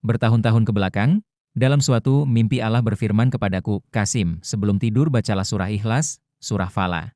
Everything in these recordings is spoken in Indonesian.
Bertahun-tahun ke belakang, dalam suatu mimpi Allah berfirman kepadaku, Qasim, sebelum tidur bacalah surah Ikhlas, surah Falaq,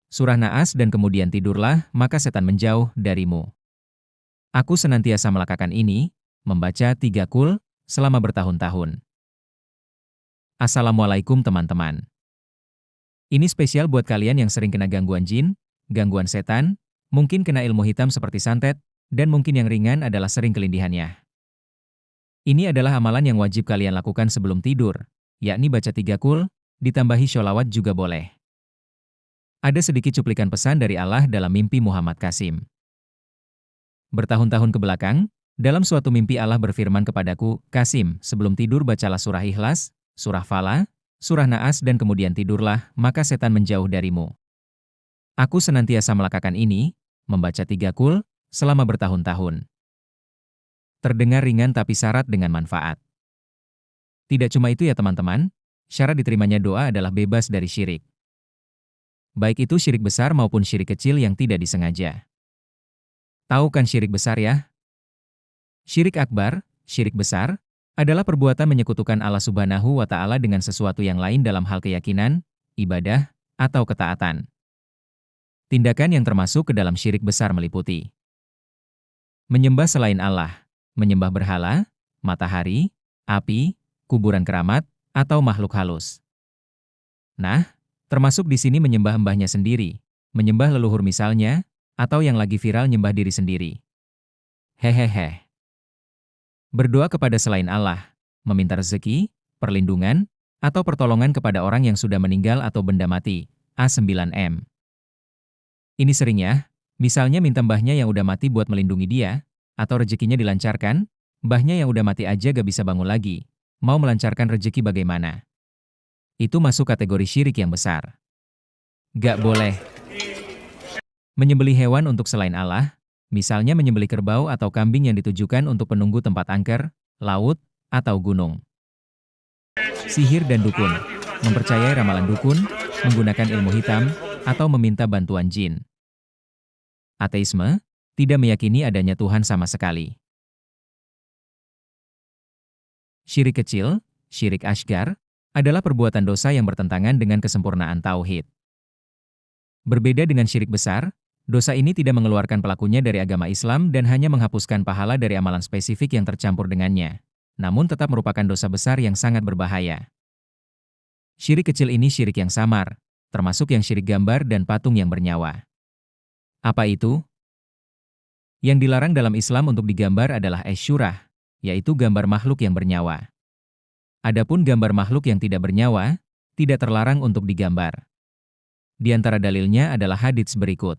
surah Naas dan kemudian tidurlah, maka setan menjauh darimu. Aku senantiasa melakukan ini, membaca 3 kul, selama bertahun-tahun. Assalamualaikum teman-teman. Ini spesial buat kalian yang sering kena gangguan jin, gangguan setan, mungkin kena ilmu hitam seperti santet, dan mungkin yang ringan adalah sering kelindihannya. Ini adalah amalan yang wajib kalian lakukan sebelum tidur, yakni baca 3 kul, ditambahi sholawat juga boleh. Ada sedikit cuplikan pesan dari Allah dalam mimpi Muhammad Qasim. Bertahun-tahun ke belakang, dalam suatu mimpi Allah berfirman kepadaku, Qasim, sebelum tidur bacalah surah Ikhlas, surah Falaq, surah Naas dan kemudian tidurlah, maka setan menjauh darimu. Aku senantiasa melakukan ini, membaca 3 kul, selama bertahun-tahun. Terdengar ringan tapi syarat dengan manfaat. Tidak cuma itu ya teman-teman, syarat diterimanya doa adalah bebas dari syirik. Baik itu syirik besar maupun syirik kecil yang tidak disengaja. Tahu kan syirik besar ya? Syirik akbar, syirik besar, adalah perbuatan menyekutukan Allah Subhanahu wa Ta'ala dengan sesuatu yang lain dalam hal keyakinan, ibadah, atau ketaatan. Tindakan yang termasuk ke dalam syirik besar meliputi menyembah selain Allah, menyembah berhala, matahari, api, kuburan keramat, atau makhluk halus. Nah, termasuk di sini menyembah mbahnya sendiri, menyembah leluhur misalnya, atau yang lagi viral nyembah diri sendiri. Hehehe. Berdoa kepada selain Allah, meminta rezeki, perlindungan, atau pertolongan kepada orang yang sudah meninggal atau benda mati, A9M. Ini sering ya, misalnya minta mbahnya yang udah mati buat melindungi dia, atau rezekinya dilancarkan, mbahnya yang udah mati aja gak bisa bangun lagi, mau melancarkan rezeki bagaimana? Itu masuk kategori syirik yang besar. Gak boleh menyembelih hewan untuk selain Allah, misalnya menyembelih kerbau atau kambing yang ditujukan untuk penunggu tempat angker, laut, atau gunung. Sihir dan dukun, mempercayai ramalan dukun, menggunakan ilmu hitam, atau meminta bantuan jin. Ateisme, tidak meyakini adanya Tuhan sama sekali. Syirik kecil, syirik asghar, adalah perbuatan dosa yang bertentangan dengan kesempurnaan tauhid. Berbeda dengan syirik besar, dosa ini tidak mengeluarkan pelakunya dari agama Islam dan hanya menghapuskan pahala dari amalan spesifik yang tercampur dengannya, namun tetap merupakan dosa besar yang sangat berbahaya. Syirik kecil ini syirik yang samar, termasuk yang syirik gambar dan patung yang bernyawa. Apa itu? Yang dilarang dalam Islam untuk digambar adalah asyurah, yaitu gambar makhluk yang bernyawa. Adapun gambar makhluk yang tidak bernyawa, tidak terlarang untuk digambar. Di antara dalilnya adalah hadits berikut.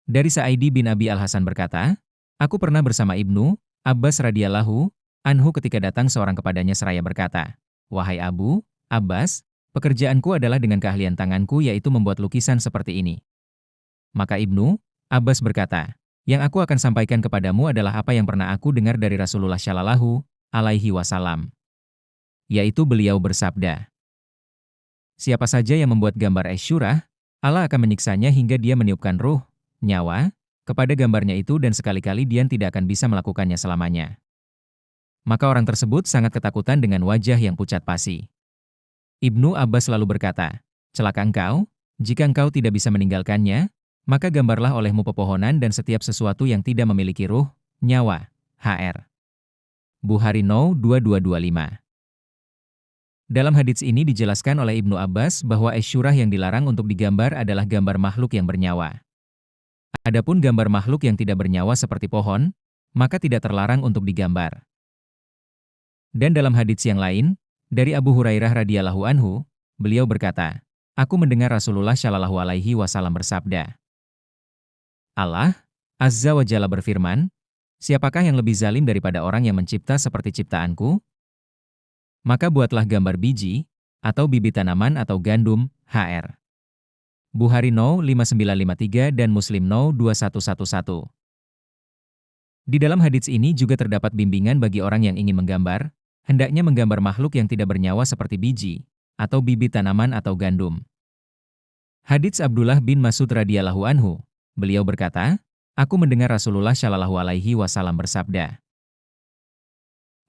Dari Sa'idi bin Abi Al-Hasan berkata, aku pernah bersama Ibnu Abbas radhiyallahu anhu ketika datang seorang kepadanya seraya berkata, wahai Abu Abbas, pekerjaanku adalah dengan keahlian tanganku yaitu membuat lukisan seperti ini. Maka Ibnu Abbas berkata, yang aku akan sampaikan kepadamu adalah apa yang pernah aku dengar dari Rasulullah Shallallahu alaihi wasallam. Yaitu beliau bersabda, siapa saja yang membuat gambar asyurah, Allah akan menyiksanya hingga dia meniupkan ruh, nyawa, kepada gambarnya itu dan sekali-kali dia tidak akan bisa melakukannya selamanya. Maka orang tersebut sangat ketakutan dengan wajah yang pucat pasi. Ibnu Abbas lalu berkata, celaka engkau, jika engkau tidak bisa meninggalkannya, maka gambarlah olehmu pepohonan dan setiap sesuatu yang tidak memiliki ruh, nyawa, hr. Bukhari No 2225. Dalam hadits ini dijelaskan oleh Ibnu Abbas bahwa asyurah yang dilarang untuk digambar adalah gambar makhluk yang bernyawa. Adapun gambar makhluk yang tidak bernyawa seperti pohon, maka tidak terlarang untuk digambar. Dan dalam hadits yang lain, dari Abu Hurairah radhiyallahu anhu, beliau berkata, aku mendengar Rasulullah Shallallahu alaihi wasallam bersabda, Allah Azza wa Jalla berfirman, siapakah yang lebih zalim daripada orang yang mencipta seperti ciptaanku? Maka buatlah gambar biji, atau bibit tanaman atau gandum, hr. Bukhari No 5953 dan Muslim No 2111. Di dalam hadits ini juga terdapat bimbingan bagi orang yang ingin menggambar, hendaknya menggambar makhluk yang tidak bernyawa seperti biji, atau bibit tanaman atau gandum. Hadits Abdullah bin Mas'ud radhiyallahu anhu, beliau berkata, aku mendengar Rasulullah Shallallahu alaihi wasallam bersabda,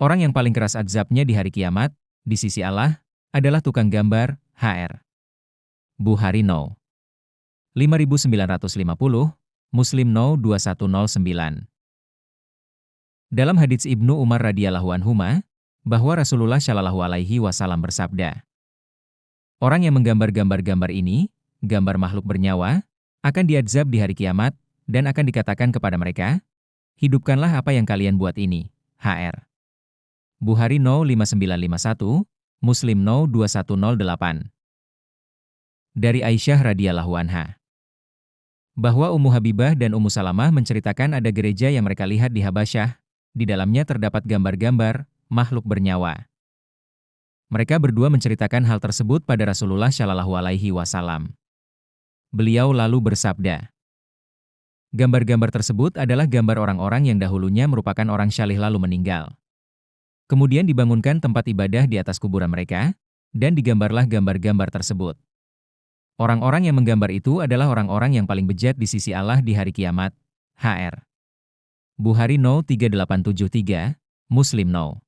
Orang yang paling keras azabnya di hari kiamat, di sisi Allah, adalah tukang gambar, HR. Bukhari No. 5950, Muslim No. 2109. Dalam hadits Ibnu Umar radhiyallahu anhuma, bahwa Rasulullah shallallahu alaihi wasallam bersabda, orang yang menggambar gambar-gambar ini, gambar makhluk bernyawa, akan diazab di hari kiamat, dan akan dikatakan kepada mereka, hidupkanlah apa yang kalian buat ini, HR. Bukhari No. 5951, Muslim No. 2108. Dari Aisyah radhiyallahu anha, bahwa Ummu Habibah dan Ummu Salamah menceritakan ada gereja yang mereka lihat di Habasyah, di dalamnya terdapat gambar-gambar makhluk bernyawa. Mereka berdua menceritakan hal tersebut pada Rasulullah Shallallahu Alaihi Wasallam. Beliau lalu bersabda, gambar-gambar tersebut adalah gambar orang-orang yang dahulunya merupakan orang syalih lalu meninggal. Kemudian dibangunkan tempat ibadah di atas kuburan mereka, dan digambarlah gambar-gambar tersebut. Orang-orang yang menggambar itu adalah orang-orang yang paling bejat di sisi Allah di hari kiamat. HR. Bukhari No. 3873, Muslim No.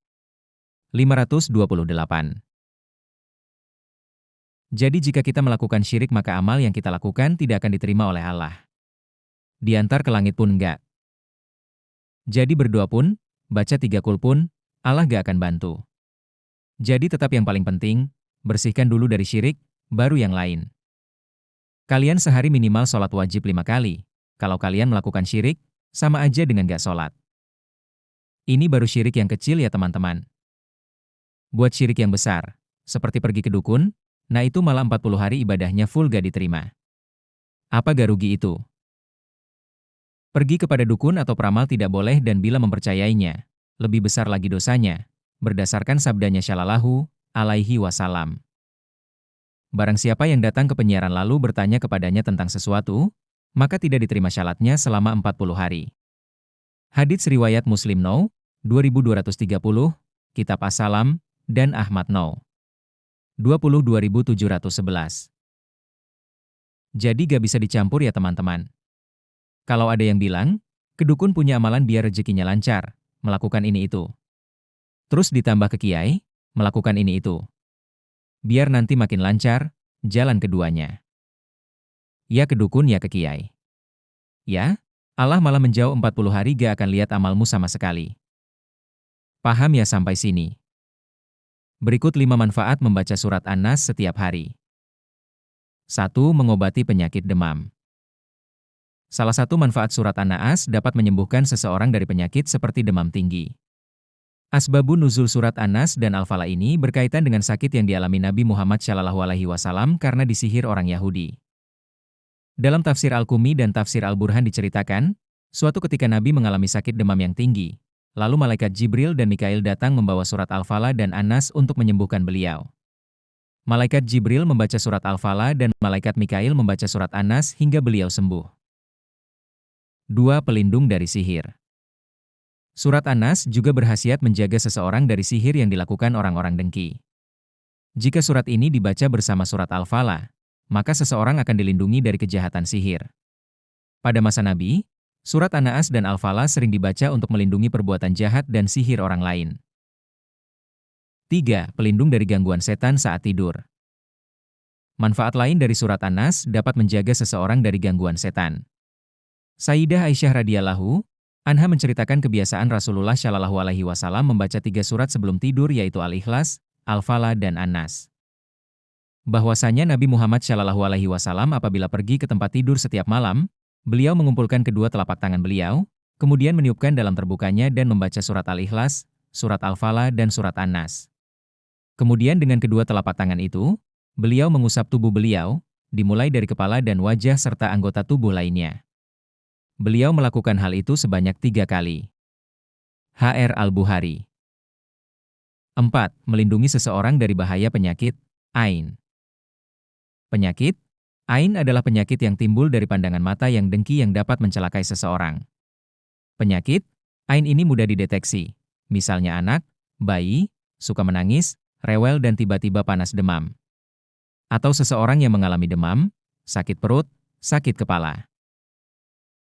528. Jadi jika kita melakukan syirik maka amal yang kita lakukan tidak akan diterima oleh Allah. Diantar ke langit pun enggak. Jadi berdoa pun, baca 3 kul pun, Allah gak akan bantu. Jadi tetap yang paling penting, bersihkan dulu dari syirik, baru yang lain. Kalian sehari minimal sholat wajib 5 kali. Kalau kalian melakukan syirik, sama aja dengan gak sholat. Ini baru syirik yang kecil ya teman-teman. Buat syirik yang besar, seperti pergi ke dukun, nah itu malah 40 hari ibadahnya full gak diterima. Apa gak rugi itu? Pergi kepada dukun atau peramal tidak boleh dan bila mempercayainya, lebih besar lagi dosanya, berdasarkan sabdanya Shallallahu alaihi wasallam. Barang siapa yang datang ke penyiaran lalu bertanya kepadanya tentang sesuatu, maka tidak diterima syaratnya selama 40 hari. Hadits riwayat Muslim No. 2230, Kitab As-Salam, dan Ahmad No. 22711. Jadi gak bisa dicampur ya teman-teman. Kalau ada yang bilang, kedukun punya amalan biar rezekinya lancar, melakukan ini itu. Terus ditambah ke kiai, melakukan ini itu. Biar nanti makin lancar, jalan keduanya. Ya ke dukun ya ke kiai. Ya, Allah malah menjauh 40 hari gak akan lihat amalmu sama sekali. Paham ya sampai sini? Berikut 5 manfaat membaca surat An-Nas setiap hari. 1. Mengobati penyakit demam. Salah satu manfaat surat An-Nas dapat menyembuhkan seseorang dari penyakit seperti demam tinggi. Asbabun nuzul surat An-Nas dan Al-Falaq ini berkaitan dengan sakit yang dialami Nabi Muhammad SAW karena disihir orang Yahudi. Dalam tafsir Al-Qumi dan tafsir Al-Burhan diceritakan, suatu ketika Nabi mengalami sakit demam yang tinggi, lalu malaikat Jibril dan Mikail datang membawa surat Al-Falaq dan An-Nas untuk menyembuhkan beliau. Malaikat Jibril membaca surat Al-Falaq dan malaikat Mikail membaca surat An-Nas hingga beliau sembuh. 2. Pelindung dari sihir. Surat An-Nas juga berhasiat menjaga seseorang dari sihir yang dilakukan orang-orang dengki. Jika surat ini dibaca bersama surat Al-Falaq, maka seseorang akan dilindungi dari kejahatan sihir. Pada masa Nabi, surat An-Nas dan Al-Falaq sering dibaca untuk melindungi perbuatan jahat dan sihir orang lain. 3. Pelindung dari gangguan setan saat tidur. Manfaat lain dari surat An-Nas dapat menjaga seseorang dari gangguan setan. Sayyidah Aisyah radhiyallahu anha menceritakan kebiasaan Rasulullah Shallallahu alaihi wasallam membaca 3 surat sebelum tidur yaitu Al-Ikhlas, Al-Falaq dan An-Nas. Bahwasanya Nabi Muhammad Shallallahu alaihi wasallam apabila pergi ke tempat tidur setiap malam, beliau mengumpulkan kedua telapak tangan beliau, kemudian meniupkan dalam terbukanya dan membaca surat Al-Ikhlas, surat Al-Falaq dan surat An-Nas. Kemudian dengan kedua telapak tangan itu, beliau mengusap tubuh beliau, dimulai dari kepala dan wajah serta anggota tubuh lainnya. Beliau melakukan hal itu sebanyak 3 kali. HR Al-Bukhari. 4. Melindungi seseorang dari bahaya penyakit Ain. Penyakit Ain adalah penyakit yang timbul dari pandangan mata yang dengki yang dapat mencelakai seseorang. Penyakit Ain ini mudah dideteksi, misalnya anak, bayi, suka menangis, rewel dan tiba-tiba panas demam. Atau seseorang yang mengalami demam, sakit perut, sakit kepala.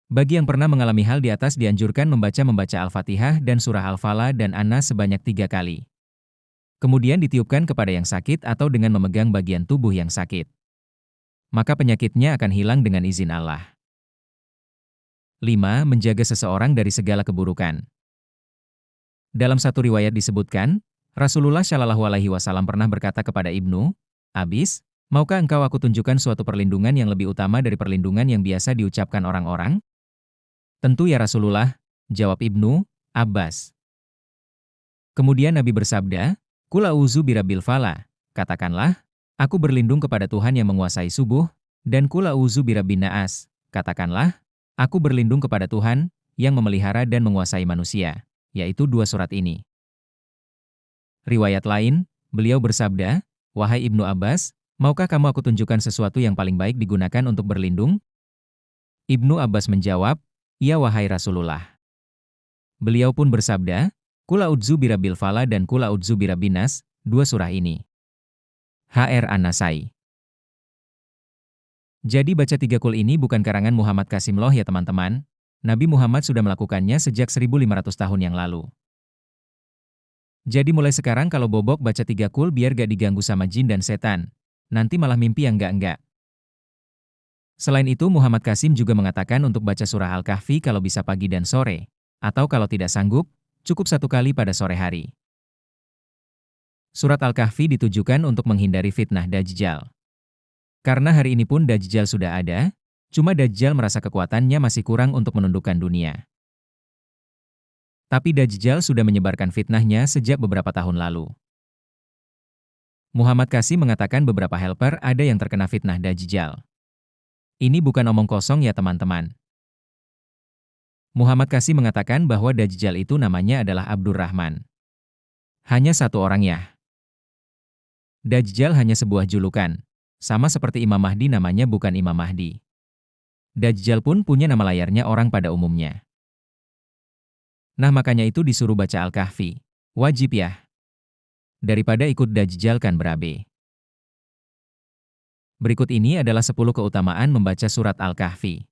Bagi yang pernah mengalami hal di atas dianjurkan membaca Al-Fatihah dan surah Al-Falaq dan An-Nas sebanyak 3 kali. Kemudian ditiupkan kepada yang sakit atau dengan memegang bagian tubuh yang sakit. Maka penyakitnya akan hilang dengan izin Allah. 5. Menjaga seseorang dari segala keburukan. Dalam satu riwayat disebutkan, Rasulullah Shallallahu Alaihi Wasallam pernah berkata kepada Ibnu Abbas, "Maukah engkau aku tunjukkan suatu perlindungan yang lebih utama dari perlindungan yang biasa diucapkan orang-orang?" "Tentu ya Rasulullah," jawab Ibnu Abbas. Kemudian Nabi bersabda, "Qul a'udzu birabbil falaq." Katakanlah, "Aku berlindung kepada Tuhan yang menguasai subuh," dan "Qul a'udzu birabbin naas." Katakanlah, "Aku berlindung kepada Tuhan yang memelihara dan menguasai manusia," yaitu 2 surat ini. Riwayat lain, beliau bersabda, "Wahai Ibnu Abbas, maukah kamu aku tunjukkan sesuatu yang paling baik digunakan untuk berlindung?" Ibnu Abbas menjawab, "Ya wahai Rasulullah." Beliau pun bersabda, "Qul a'udzu birabbil falaq dan Qul a'udzu birabbin nas," 2 surah ini. HR An-Nasai. Jadi baca 3 kul ini bukan karangan Muhammad Qasim loh ya teman-teman. Nabi Muhammad sudah melakukannya sejak 1500 tahun yang lalu. Jadi mulai sekarang kalau bobok baca 3 kul biar gak diganggu sama jin dan setan. Nanti malah mimpi yang enggak-enggak. Selain itu Muhammad Qasim juga mengatakan untuk baca surah Al-Kahfi kalau bisa pagi dan sore. Atau kalau tidak sanggup, cukup 1 kali pada sore hari. Surat Al-Kahfi ditujukan untuk menghindari fitnah Dajjal. Karena hari ini pun Dajjal sudah ada, cuma Dajjal merasa kekuatannya masih kurang untuk menundukkan dunia. Tapi Dajjal sudah menyebarkan fitnahnya sejak beberapa tahun lalu. Muhammad Qasim mengatakan beberapa helper ada yang terkena fitnah Dajjal. Ini bukan omong kosong ya teman-teman. Muhammad Qasim mengatakan bahwa Dajjal itu namanya adalah Abdurrahman. Hanya 1 orang ya. Dajjal hanya sebuah julukan. Sama seperti Imam Mahdi namanya bukan Imam Mahdi. Dajjal pun punya nama layarnya orang pada umumnya. Nah makanya itu disuruh baca Al-Kahfi. Wajib ya. Daripada ikut Dajjal kan berabe. Berikut ini adalah 10 keutamaan membaca surat Al-Kahfi.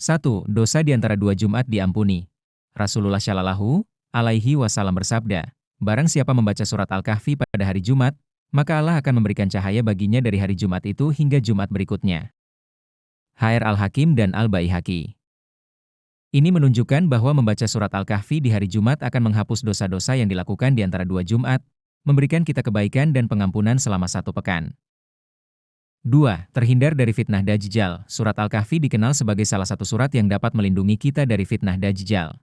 1. Dosa di antara 2 Jumat diampuni. Rasulullah Shallallahu Alaihi Wasallam bersabda, "Barang siapa membaca surat Al-Kahfi pada hari Jumat, maka Allah akan memberikan cahaya baginya dari hari Jumat itu hingga Jumat berikutnya." HR Al-Hakim dan Al-Baihaqi. Ini menunjukkan bahwa membaca surat Al-Kahfi di hari Jumat akan menghapus dosa-dosa yang dilakukan di antara 2 Jumat, memberikan kita kebaikan dan pengampunan selama 1 pekan. 2. Terhindar dari fitnah Dajjal. Surat Al-Kahfi dikenal sebagai salah satu surat yang dapat melindungi kita dari fitnah Dajjal.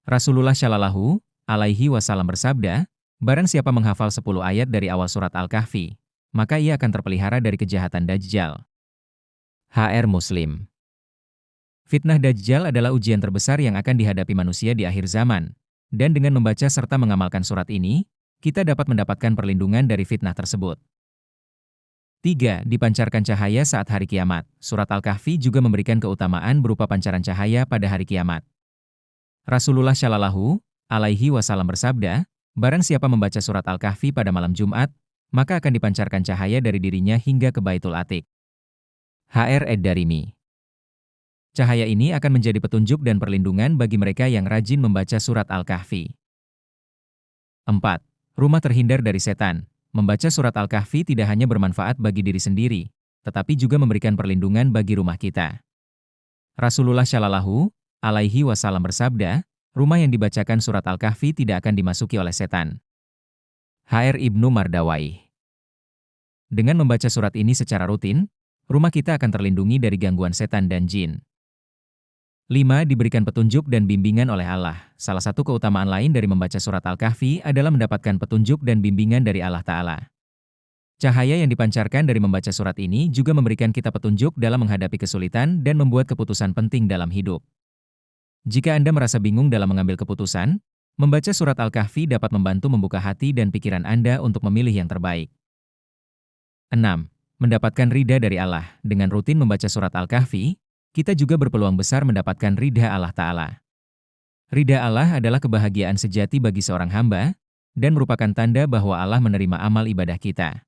Rasulullah Shallallahu Alaihi Wasallam bersabda, "Barang siapa menghafal 10 ayat dari awal surat Al-Kahfi, maka ia akan terpelihara dari kejahatan Dajjal." HR Muslim. Fitnah Dajjal adalah ujian terbesar yang akan dihadapi manusia di akhir zaman, dan dengan membaca serta mengamalkan surat ini, kita dapat mendapatkan perlindungan dari fitnah tersebut. 3. Dipancarkan cahaya saat hari kiamat. Surat Al-Kahfi juga memberikan keutamaan berupa pancaran cahaya pada hari kiamat. Rasulullah Shallallahu Alaihi Wasallam bersabda, "Barang siapa membaca surat Al-Kahfi pada malam Jumat, maka akan dipancarkan cahaya dari dirinya hingga ke Baitul Atiq." HR Ed-Darimi. Cahaya ini akan menjadi petunjuk dan perlindungan bagi mereka yang rajin membaca surat Al-Kahfi. 4. Rumah terhindar dari setan. Membaca surat Al-Kahfi tidak hanya bermanfaat bagi diri sendiri, tetapi juga memberikan perlindungan bagi rumah kita. Rasulullah Shallallahu Alaihi Wasallam bersabda, "Rumah yang dibacakan surat Al-Kahfi tidak akan dimasuki oleh setan." HR Ibnu Mardawai. Dengan membaca surat ini secara rutin, rumah kita akan terlindungi dari gangguan setan dan jin. 5. Diberikan petunjuk dan bimbingan oleh Allah. Salah satu keutamaan lain dari membaca surat Al-Kahfi adalah mendapatkan petunjuk dan bimbingan dari Allah Ta'ala. Cahaya yang dipancarkan dari membaca surat ini juga memberikan kita petunjuk dalam menghadapi kesulitan dan membuat keputusan penting dalam hidup. Jika Anda merasa bingung dalam mengambil keputusan, membaca surat Al-Kahfi dapat membantu membuka hati dan pikiran Anda untuk memilih yang terbaik. 6. Mendapatkan ridha dari Allah. Dengan rutin membaca surat Al-Kahfi, kita juga berpeluang besar mendapatkan ridha Allah Ta'ala. Ridha Allah adalah kebahagiaan sejati bagi seorang hamba, dan merupakan tanda bahwa Allah menerima amal ibadah kita.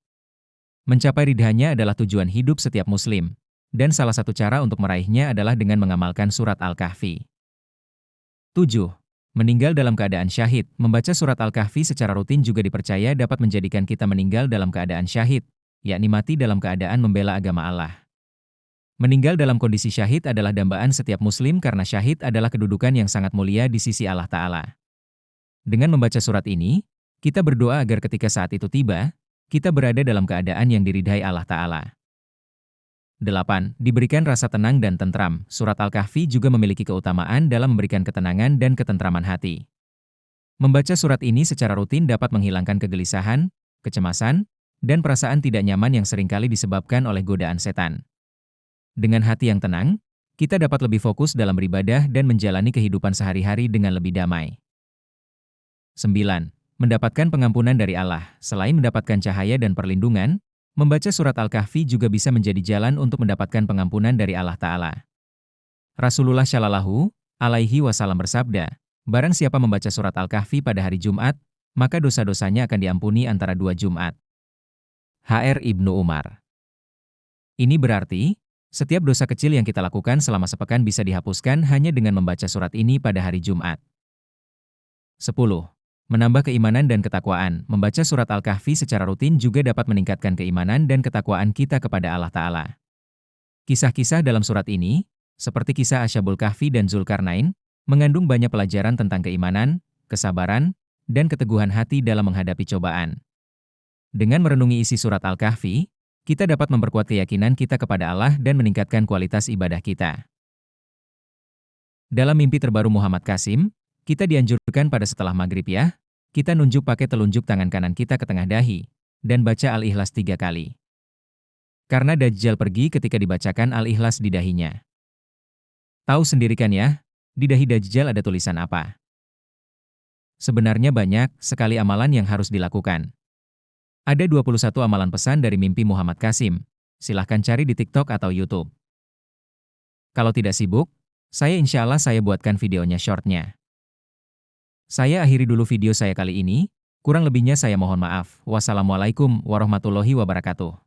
Mencapai ridhanya adalah tujuan hidup setiap muslim, dan salah satu cara untuk meraihnya adalah dengan mengamalkan surat Al-Kahfi. 7. Meninggal dalam keadaan syahid. Membaca surat Al-Kahfi secara rutin juga dipercaya dapat menjadikan kita meninggal dalam keadaan syahid, yakni mati dalam keadaan membela agama Allah. Meninggal dalam kondisi syahid adalah dambaan setiap muslim karena syahid adalah kedudukan yang sangat mulia di sisi Allah Ta'ala. Dengan membaca surat ini, kita berdoa agar ketika saat itu tiba, kita berada dalam keadaan yang diridhai Allah Ta'ala. 8. Diberikan rasa tenang dan tentram. Surat Al-Kahfi juga memiliki keutamaan dalam memberikan ketenangan dan ketentraman hati. Membaca surat ini secara rutin dapat menghilangkan kegelisahan, kecemasan, dan perasaan tidak nyaman yang seringkali disebabkan oleh godaan setan. Dengan hati yang tenang, kita dapat lebih fokus dalam beribadah dan menjalani kehidupan sehari-hari dengan lebih damai. 9. Mendapatkan pengampunan dari Allah. Selain mendapatkan cahaya dan perlindungan, membaca surat Al-Kahfi juga bisa menjadi jalan untuk mendapatkan pengampunan dari Allah Ta'ala. Rasulullah Shallallahu Alaihi Wasallam bersabda, barang siapa membaca surat Al-Kahfi pada hari Jumat, maka dosa-dosanya akan diampuni antara 2 Jumat. H.R. Ibnu Umar. Ini berarti, setiap dosa kecil yang kita lakukan selama sepekan bisa dihapuskan hanya dengan membaca surat ini pada hari Jumat. 10. Menambah keimanan dan ketakwaan. Membaca surat Al-Kahfi secara rutin juga dapat meningkatkan keimanan dan ketakwaan kita kepada Allah Ta'ala. Kisah-kisah dalam surat ini, seperti kisah Ashabul Kahfi dan Zulkarnain, mengandung banyak pelajaran tentang keimanan, kesabaran, dan keteguhan hati dalam menghadapi cobaan. Dengan merenungi isi surat Al-Kahfi, kita dapat memperkuat keyakinan kita kepada Allah dan meningkatkan kualitas ibadah kita. Dalam mimpi terbaru Muhammad Qasim, kita dianjurkan pada setelah maghrib ya, kita nunjuk pakai telunjuk tangan kanan kita ke tengah dahi, dan baca Al-Ikhlas 3 kali. Karena Dajjal pergi ketika dibacakan Al-Ikhlas di dahinya. Tahu sendiri kan ya, di dahi Dajjal ada tulisan apa? Sebenarnya banyak sekali amalan yang harus dilakukan. Ada 21 amalan pesan dari mimpi Muhammad Qasim. Silahkan cari di TikTok atau YouTube. Kalau tidak sibuk, insya Allah saya buatkan videonya shortnya. Saya akhiri dulu video saya kali ini, kurang lebihnya saya mohon maaf. Wassalamualaikum warahmatullahi wabarakatuh.